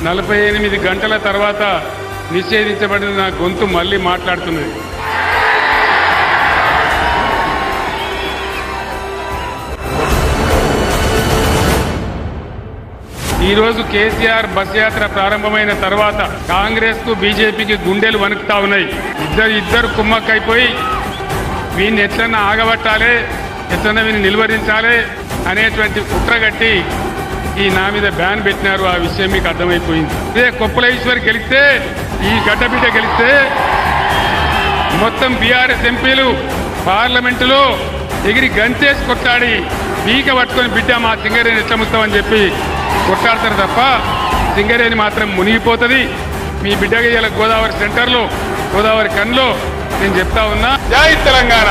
48 గంటల తర్వాత నిషేధించబడిన నా గొంతు మళ్ళీ మాట్లాడుతున్నది. ఈరోజు కేసీఆర్ బస్ యాత్ర ప్రారంభమైన తర్వాత కాంగ్రెస్ కు బీజేపీకి గుండెలు వణుకుతా ఉన్నాయి. ఇద్దరు కుమ్మక్కైపోయి వీడిని ఎట్లన్నా ఆగబట్టాలి, ఎట్లన్నా వీడిని నిలువరించాలి అనేటువంటి కుట్రగట్టి ఈ నా మీద బ్యాన్ పెట్టినారు. ఆ విషయం మీకు అర్థమైపోయింది. ఇదే కొప్పుల ఈశ్వర్ గెలిస్తే, ఈ గడ్డబిడ్డ గెలిస్తే మొత్తం బీఆర్ఎస్ ఎంపీలు పార్లమెంటులో ఎగిరి గంతేసి కొట్లాడి పీక పట్టుకొని బిడ్డ మా సింగరేణి ఎట్లా ముస్తామని చెప్పి కొట్లాడతారు తప్ప సింగరేణి మాత్రం మునిగిపోతుంది. మీ బిడ్డగా ఇలా గోదావరి సెంటర్లో, గోదావరి కన్లో నేను చెప్తా ఉన్నా. జై తెలంగాణ.